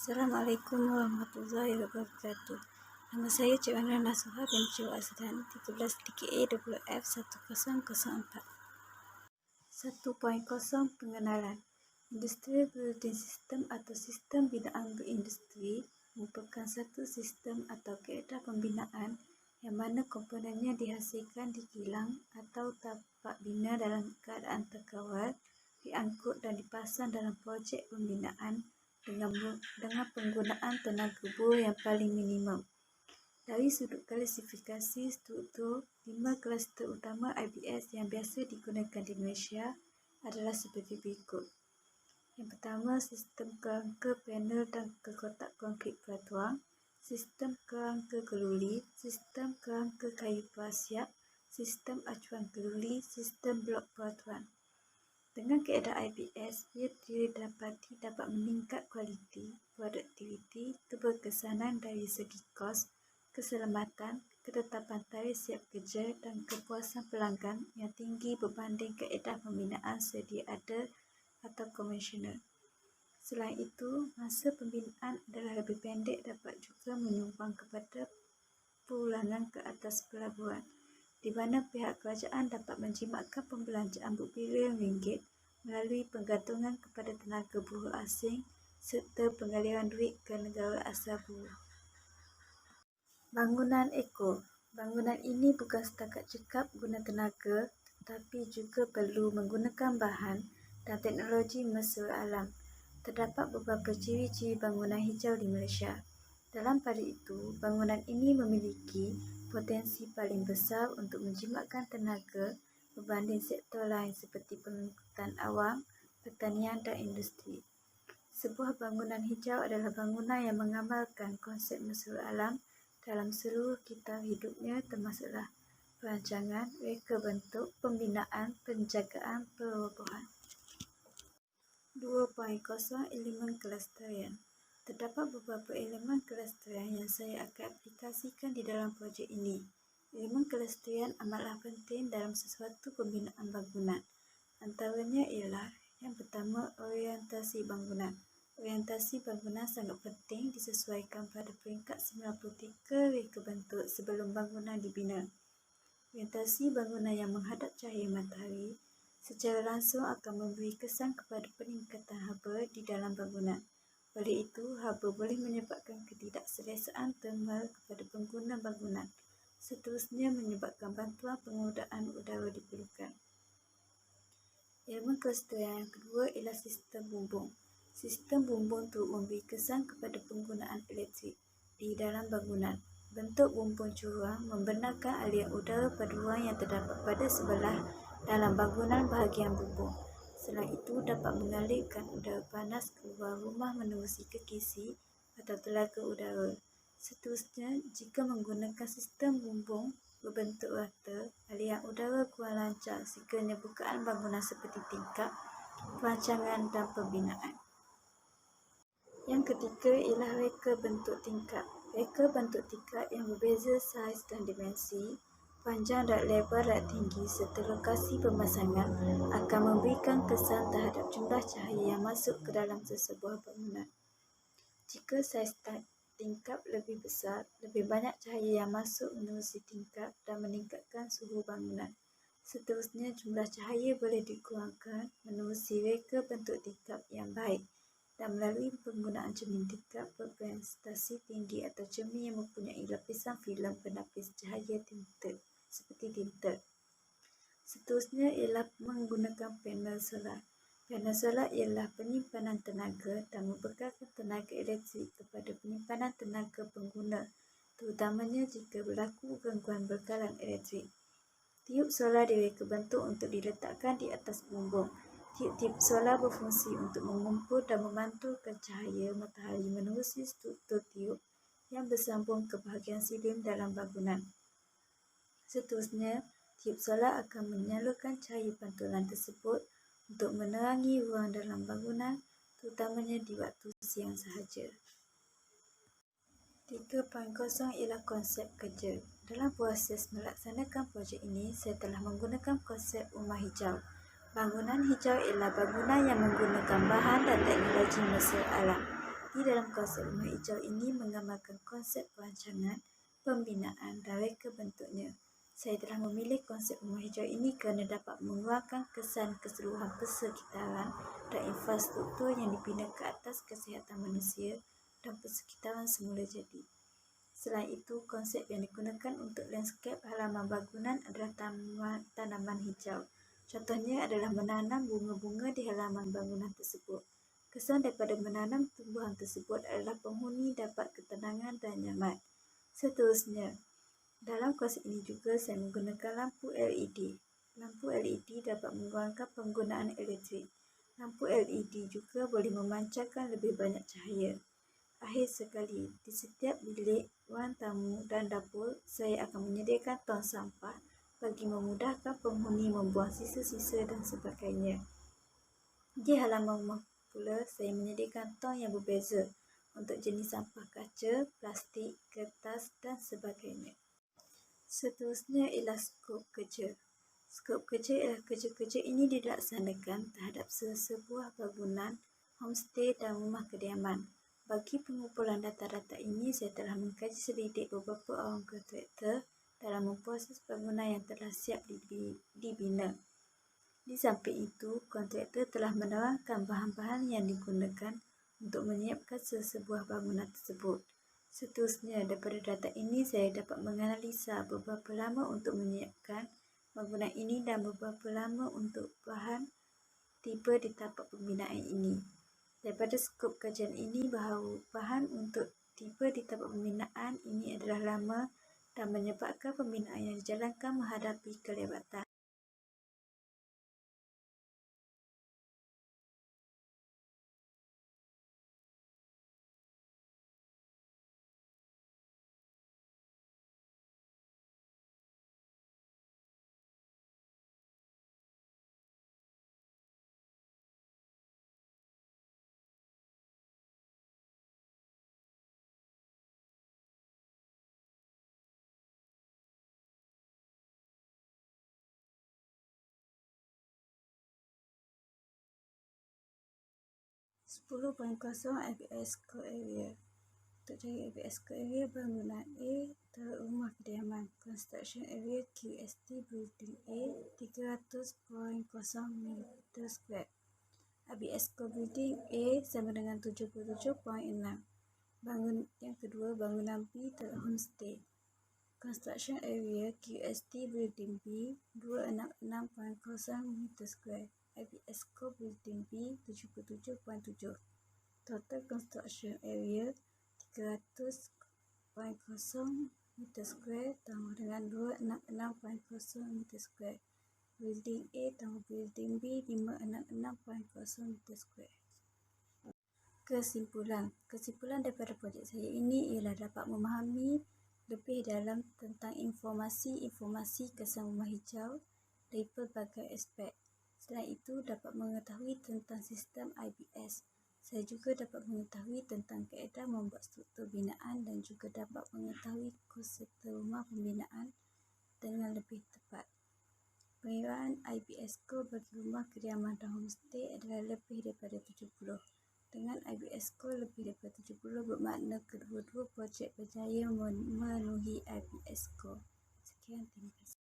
Assalamualaikum warahmatullahi wabarakatuh. Nama saya Cik Wanda Nasuha bin Cik Azdan, 13-3A-WF1004. 1.0 Pengenalan. Industri Building System atau sistem binaan berindustri merupakan satu sistem atau kaedah pembinaan yang mana komponennya dihasilkan di kilang atau tapak bina dalam keadaan terkawal, diangkut dan dipasang dalam projek pembinaan dengan penggunaan tenaga buruh yang paling minimum. Dari sudut klasifikasi struktur, 5 kluster utama IBS yang biasa digunakan di Malaysia adalah seperti berikut. Yang pertama, sistem kerangka panel dan kekotak konkrit peraturan, sistem kerangka keluli, sistem kerangka kayu perasiap, sistem acuan keluli, sistem blok peraturan. Dengan kaedah IBS, ia didapati dapat meningkat kualiti, produktiviti, keberkesanan dari segi kos, keselamatan, ketetapan tarikh siap kerja dan kepuasan pelanggan yang tinggi berbanding kaedah pembinaan sedia ada atau konvensional. Selain itu, masa pembinaan adalah lebih pendek dapat juga menyumbang kepada perulangan ke atas pelaburan, di mana pihak kerajaan dapat menjimatkan pembelanjaan berbilion ringgit melalui penggantungan kepada tenaga buruh asing serta pengaliran duit ke negara asal buruh. Bangunan ekor. Bangunan ini bukan setakat cekap guna tenaga tetapi juga perlu menggunakan bahan dan teknologi mesra alam. Terdapat beberapa ciri-ciri bangunan hijau di Malaysia. Dalam pada itu, bangunan ini memiliki potensi paling besar untuk menjimatkan tenaga berbanding sektor lain seperti pengangkutan awam, pertanian dan industri. Sebuah bangunan hijau adalah bangunan yang mengamalkan konsep mesra alam dalam seluruh kitab hidupnya termasuklah perancangan, reka bentuk, pembinaan, penjagaan, perobohan. 2.0 Elemen kelestarian. Terdapat beberapa elemen kelestarian yang saya akan aplikasikan di dalam projek ini. Elemen kelestarian amatlah penting dalam sesuatu pembinaan bangunan. Antaranya ialah yang pertama, orientasi bangunan. Orientasi bangunan sangat penting disesuaikan pada peringkat 93 reka bentuk sebelum bangunan dibina. Orientasi bangunan yang menghadap cahaya matahari secara langsung akan memberi kesan kepada peningkatan haba di dalam bangunan. Oleh itu, haba boleh menyebabkan ketidakselesaan termal kepada pengguna bangunan. Seterusnya menyebabkan bantuan penggunaan udara diperlukan. Elemen kelestarian yang kedua ialah sistem bumbung. Sistem bumbung turut memberi kesan kepada penggunaan elektrik di dalam bangunan. Bentuk bumbung curang membenarkan aliran udara pada ruang yang terdapat pada sebelah dalam bangunan bahagian bumbung. Selain itu, dapat mengalirkan udara panas keluar rumah menerusi kekisi atau telaga udara. Seterusnya, jika menggunakan sistem bumbung berbentuk rata, aliran udara kurang lancar sekiranya bukaan bangunan seperti tingkap, perancangan dan pembinaan. Yang ketiga ialah reka bentuk tingkap. Reka bentuk tingkap yang berbeza saiz dan dimensi, panjang dan lebar dan tinggi serta lokasi pemasangan akan memberikan kesan terhadap jumlah cahaya yang masuk ke dalam sesebuah bangunan. Jika saiz tingkap lebih besar, lebih banyak cahaya yang masuk menerusi tingkap dan meningkatkan suhu bangunan. Seterusnya, jumlah cahaya boleh dikurangkan menerusi reka bentuk tingkap yang baik dan melalui penggunaan cermin tingkap berprestasi tinggi atau cermin yang mempunyai lapisan filem penapis cahaya tinted seperti tinted. Seterusnya ialah menggunakan panel solar. Panel solar ialah penyimpanan tenaga dan membekalkan tenaga elektrik kepada penyimpanan tenaga pengguna, terutamanya jika berlaku gangguan bekalan elektrik. Tiub solar direka bentuk untuk diletakkan di atas bumbung. Tiub-tiub solar berfungsi untuk mengumpul dan memantulkan cahaya matahari menerusi struktur tiub yang bersambung ke bahagian silim dalam bangunan. Seterusnya, tiub solar akan menyalurkan cahaya pantulan tersebut untuk menerangi ruang dalam bangunan, terutamanya di waktu siang sahaja. 3.0 ialah konsep kerja. Dalam proses melaksanakan projek ini, saya telah menggunakan konsep rumah hijau. Bangunan hijau ialah bangunan yang menggunakan bahan dan teknologi mesra alam. Aktiviti dalam konsep rumah hijau ini menggambarkan konsep perancangan, pembinaan dan reka bentuknya. Saya telah memilih konsep rumah hijau ini kerana dapat mengeluarkan kesan keseluruhan persekitaran dan infrastruktur yang dibina ke atas kesihatan manusia dan persekitaran semula jadi. Selain itu, konsep yang digunakan untuk landscape halaman bangunan adalah tanaman hijau. Contohnya adalah menanam bunga-bunga di halaman bangunan tersebut. Kesan daripada menanam tumbuhan tersebut adalah penghuni dapat ketenangan dan nyaman. Seterusnya, dalam konsep ini juga saya menggunakan lampu LED. Lampu LED dapat mengurangkan penggunaan elektrik. Lampu LED juga boleh memancarkan lebih banyak cahaya. Akhir sekali, di setiap bilik, ruang tamu dan dapur, saya akan menyediakan tong sampah bagi memudahkan penghuni membuang sisa-sisa dan sebagainya. Di halaman rumah pula, saya menyediakan tong yang berbeza untuk jenis sampah kaca, plastik, kertas dan sebagainya. Seterusnya ialah skop kerja. Skop kerja ialah kerja-kerja ini dilaksanakan terhadap sebuah bangunan, homestay dan rumah kediaman. Bagi pengumpulan data-data ini, saya telah mengkaji selidik beberapa orang kontraktor dalam memproses bangunan yang telah siap dibina. Di samping itu, kontraktor telah menerangkan bahan-bahan yang digunakan untuk menyiapkan sebuah bangunan tersebut. Seterusnya, daripada data ini, saya dapat menganalisa beberapa lama untuk menyiapkan bangunan ini dan beberapa lama untuk bahan tiba di tapak pembinaan ini. Daripada skop kajian ini, bahan untuk tiba di tapak pembinaan ini adalah lama dan menyebabkan pembinaan yang dijalankan menghadapi kelewatan. ABS Core Area. Untuk cari ABS Core Area bangunan A, rumah kediaman. Construction Area QST Building A 300.0 m². ABS Core Building A sama dengan 77.6. Yang kedua, bangunan B homestay. Construction Area QST Building B 266.0 m². ABS Core Building B 77.7. Total Construction Area 300.0 m² tambah dengan 266.0 m². Building A tambah Building B 566.0 m². Kesimpulan daripada projek saya ini ialah dapat memahami lebih dalam tentang informasi kesan rumah hijau dari pelbagai aspek. Selain itu, dapat mengetahui tentang sistem IBS. Saya juga dapat mengetahui tentang kaedah membuat struktur binaan dan juga dapat mengetahui kos serta rumah pembinaan dengan lebih tepat. Pengiraan IBS Score bagi rumah kediaman dan homestay adalah lebih daripada 70. Dengan IBS Score lebih daripada 70 bermakna kedua-dua projek berjaya memenuhi IBS Score. Sekian, terima kasih.